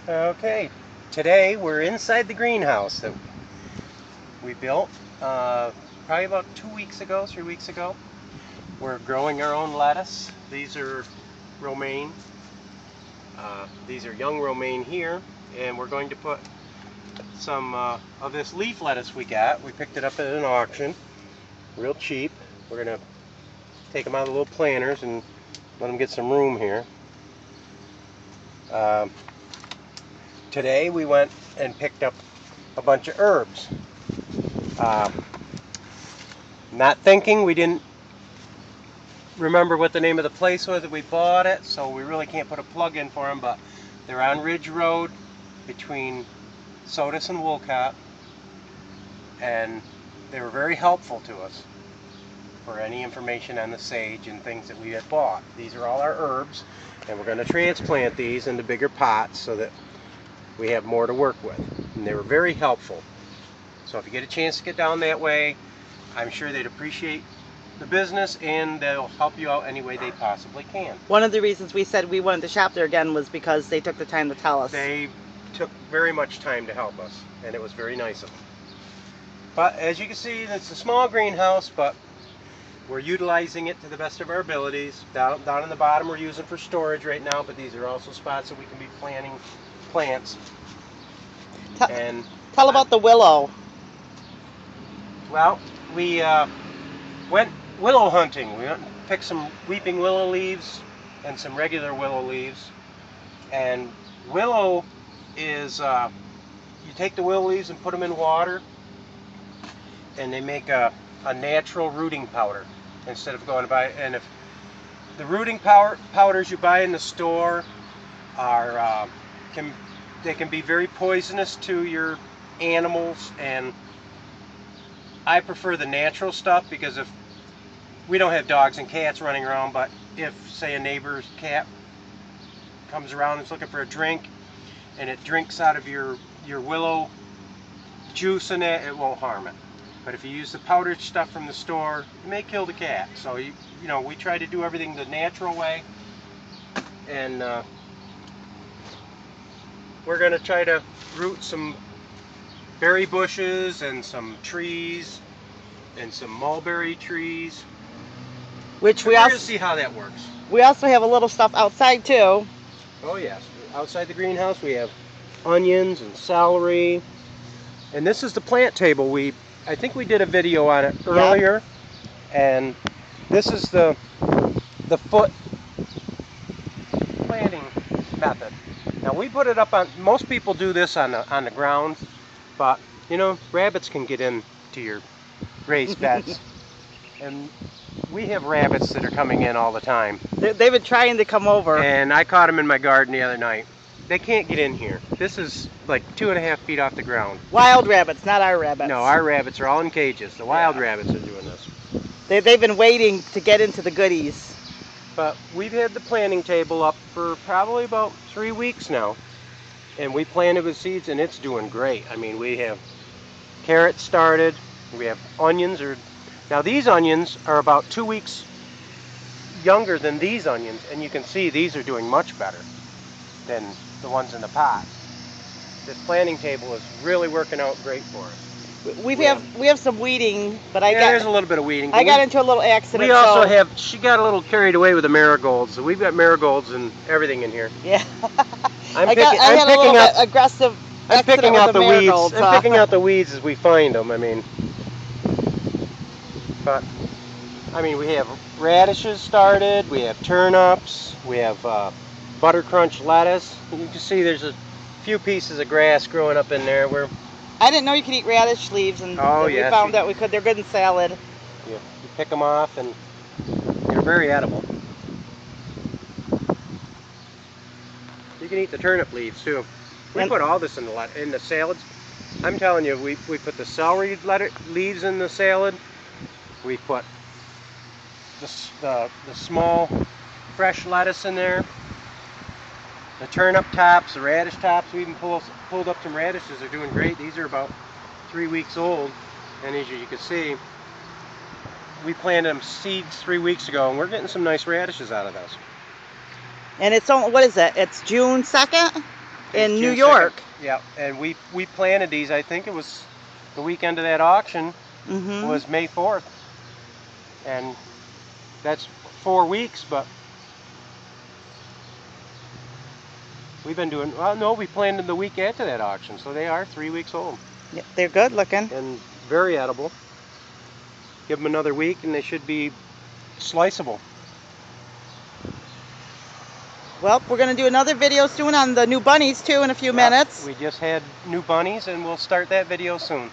Okay, today we're inside the greenhouse that we built probably about 3 weeks ago. We're growing our own lettuce. These are romaine. These are young romaine here, and we're going to put some of this leaf lettuce we got. We picked it up at an auction, real cheap. We're going to take them out of the little planters and let them get some room here. Today we went and picked up a bunch of herbs. Not thinking, we didn't remember what the name of the place was that we bought it, so we really can't put a plug in for them, but they're on Ridge Road between Sodus and Wolcott, and they were very helpful to us for any information on the sage and things that we had bought. These are all our herbs, and we're going to transplant these into bigger pots so that we have more to work with, and they were very helpful. So if you get a chance to get down that way, I'm sure they'd appreciate the business, and they'll help you out any way they possibly can. One of the reasons we said we wanted to shop there again was because they took the time to tell us. They took very much time to help us, and it was very nice of them. But as you can see, it's a small greenhouse, but we're utilizing it to the best of our abilities. Down in the bottom we're using for storage right now, but these are also spots that we can be planting plants. Tell about the willow. Well, we went willow hunting. We went and picked some weeping willow leaves and some regular willow leaves. And willow is, you take the willow leaves and put them in water, and they make a natural rooting powder instead of going to buy. And if the rooting powders you buy in the store are, they can be very poisonous to your animals, and I prefer the natural stuff because if we don't have dogs and cats running around, but if say a neighbor's cat comes around and is looking for a drink and it drinks out of your willow juice in it, it won't harm it. But if you use the powdered stuff from the store, it may kill the cat. So you know, we try to do everything the natural way, and we're going to try to root some berry bushes and some trees and some mulberry trees. Which we're going to see how that works. We also have a little stuff outside too. Oh yes, outside the greenhouse we have onions and celery. And this is the plant table. I think we did a video on it earlier. Yep. And this is the foot planting method. Now we put it up on, most people do this on the ground, but you know, rabbits can get into your raised beds. And we have rabbits that are coming in all the time. They've been trying to come over. And I caught them in my garden the other night. They can't get in here. This is like 2.5 feet off the ground. Wild rabbits, not our rabbits. No, our rabbits are all in cages. The wild rabbits are doing this. They've been waiting to get into the goodies. But we've had the planting table up for probably about 3 weeks now. And we planted with seeds, and it's doing great. I mean, we have carrots started. We have onions. Now these onions are about 2 weeks younger than these onions, and you can see these are doing much better than the ones in the pot. This planting table is really working out great for us. We have some weeding, but there's a little bit of weeding. I got into a little accident. We also have, she got a little carried away with the marigolds, so we've got marigolds and everything in here. Yeah. I'm picking out the weeds. I'm picking out the weeds as we find them. I mean, but I mean, we have radishes started. We have turnips. We have butter crunch lettuce. You can see there's a few pieces of grass growing up in there. I didn't know you could eat radish leaves, and we found out we could. They're good in salad. You pick them off, and they're very edible. You can eat the turnip leaves too. We put all this in the salads. I'm telling you, we put the celery leaves in the salad. We put the small fresh lettuce in there. The turnip tops, the radish tops. We even pulled up some radishes. They're doing great. These are about 3 weeks old, and as you can see, we planted them seeds 3 weeks ago, and we're getting some nice radishes out of those. And it's only, what is it? It's June 2nd? in New June York. 2nd. Yeah, and we planted these. I think it was the weekend of that auction was May 4th, and that's 4 weeks. But we've been doing. Well, no, we planted the week after that auction, so they are 3 weeks old. Yeah, they're good looking and very edible. Give them another week, and they should be sliceable. Well, we're going to do another video soon on the new bunnies too in a few minutes. We just had new bunnies, and we'll start that video soon.